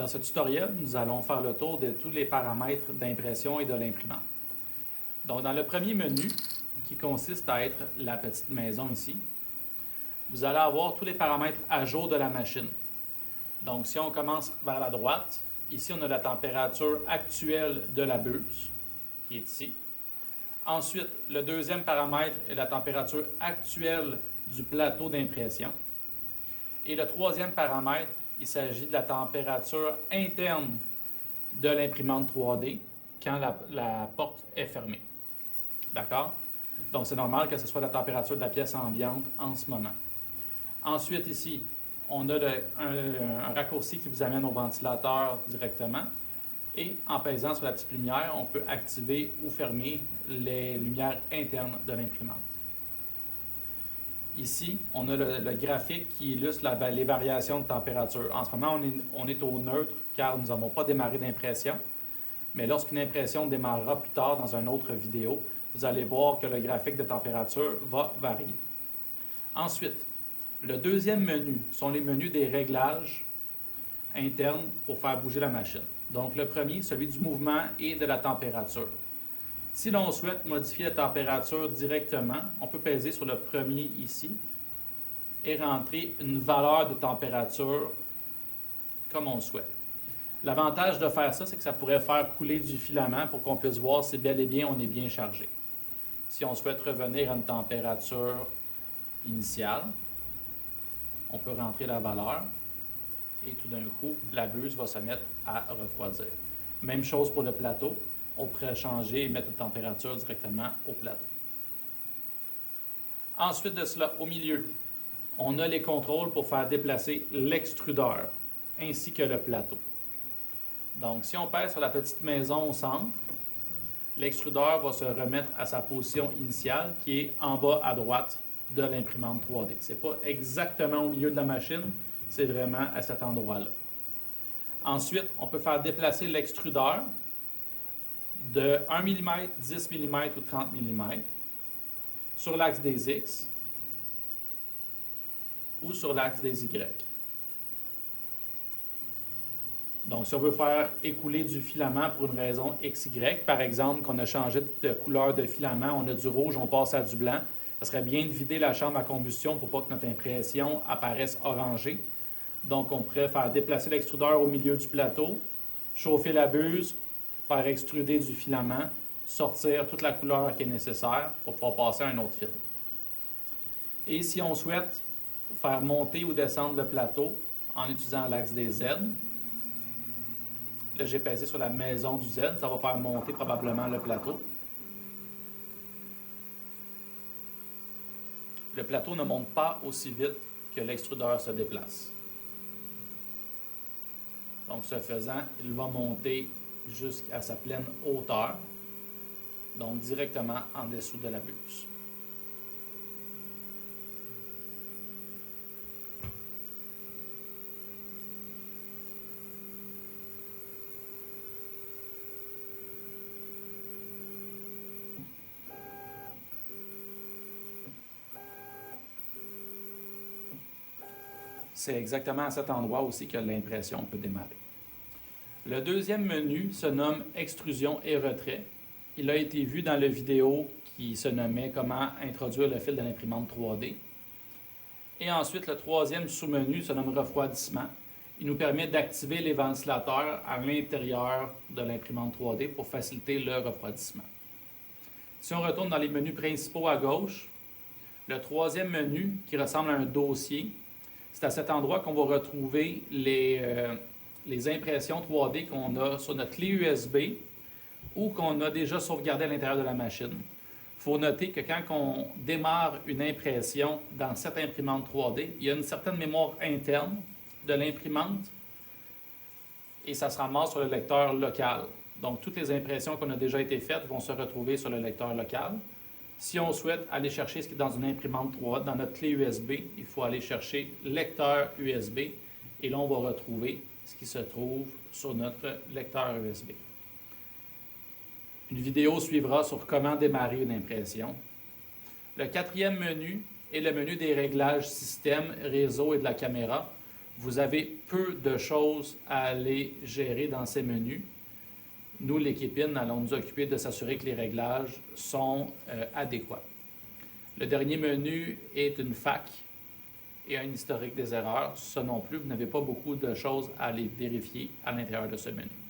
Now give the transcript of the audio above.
Dans ce tutoriel, nous allons faire le tour de tous les paramètres d'impression et de l'imprimante. Donc, dans le premier menu, qui consiste à être la petite maison ici, vous allez avoir tous les paramètres à jour de la machine. Donc, si on commence vers la droite, ici, on a la température actuelle de la buse, qui est ici. Ensuite, le deuxième paramètre est la température actuelle du plateau d'impression. Et le troisième paramètre, il s'agit de la température interne de l'imprimante 3D quand la porte est fermée. D'accord? Donc, c'est normal que ce soit la température de la pièce ambiante en ce moment. Ensuite, ici, on a un raccourci qui vous amène au ventilateur directement. Et en pesant sur la petite lumière, on peut activer ou fermer les lumières internes de l'imprimante. Ici, on a le graphique qui illustre les variations de température. En ce moment, on est au neutre car nous n'avons pas démarré d'impression. Mais lorsqu'une impression démarrera plus tard dans une autre vidéo, vous allez voir que le graphique de température va varier. Ensuite, le deuxième menu sont les menus des réglages internes pour faire bouger la machine. Donc, le premier, celui du mouvement et de la température. Si l'on souhaite modifier la température directement, on peut peser sur le premier ici et rentrer une valeur de température comme on le souhaite. L'avantage de faire ça, c'est que ça pourrait faire couler du filament pour qu'on puisse voir si bel et bien on est bien chargé. Si on souhaite revenir à une température initiale, on peut rentrer la valeur et tout d'un coup, la buse va se mettre à refroidir. Même chose pour le plateau. On pourrait changer et mettre une température directement au plateau. Ensuite de cela, au milieu, on a les contrôles pour faire déplacer l'extrudeur ainsi que le plateau. Donc, si on pèse sur la petite maison au centre, l'extrudeur va se remettre à sa position initiale qui est en bas à droite de l'imprimante 3D. Ce n'est pas exactement au milieu de la machine, c'est vraiment à cet endroit-là. Ensuite, on peut faire déplacer l'extrudeur de 1 mm, 10 mm ou 30 mm sur l'axe des X ou sur l'axe des Y. Donc, si on veut faire écouler du filament pour une raison XY, par exemple qu'on a changé de couleur de filament, on a du rouge, on passe à du blanc, ça serait bien de vider la chambre à combustion pour pas que notre impression apparaisse orangée. Donc, on pourrait faire déplacer l'extrudeur au milieu du plateau, chauffer la buse, faire extruder du filament, sortir toute la couleur qui est nécessaire pour pouvoir passer à un autre film. Et si on souhaite faire monter ou descendre le plateau en utilisant l'axe des Z, là j'ai pesé sur la maison du Z, ça va faire monter probablement le plateau. Le plateau ne monte pas aussi vite que l'extrudeur se déplace. Donc, ce faisant, il va monter jusqu'à sa pleine hauteur, donc directement en dessous de la buse. C'est exactement à cet endroit aussi que l'impression peut démarrer. Le deuxième menu se nomme Extrusion et retrait. Il a été vu dans la vidéo qui se nommait Comment introduire le fil de l'imprimante 3D. Et ensuite, le troisième sous-menu se nomme Refroidissement. Il nous permet d'activer les ventilateurs à l'intérieur de l'imprimante 3D pour faciliter le refroidissement. Si on retourne dans les menus principaux à gauche, le troisième menu qui ressemble à un dossier, c'est à cet endroit qu'on va retrouver les impressions 3D qu'on a sur notre clé USB ou qu'on a déjà sauvegardé à l'intérieur de la machine. Il faut noter que quand on démarre une impression dans cette imprimante 3D, il y a une certaine mémoire interne de l'imprimante et ça se ramasse sur le lecteur local. Donc, toutes les impressions qu'on a déjà été faites vont se retrouver sur le lecteur local. Si on souhaite aller chercher ce qui est dans une imprimante 3D, dans notre clé USB, il faut aller chercher lecteur USB et là, on va retrouver ce qui se trouve sur notre lecteur USB. Une vidéo suivra sur comment démarrer une impression. Le quatrième menu est le menu des réglages système, réseau et de la caméra. Vous avez peu de choses à aller gérer dans ces menus. Nous, l'équipe IN, allons nous occuper de s'assurer que les réglages sont adéquats. Le dernier menu est une FAQ et un historique des erreurs. Ça non plus, vous n'avez pas beaucoup de choses à aller vérifier à l'intérieur de ce menu.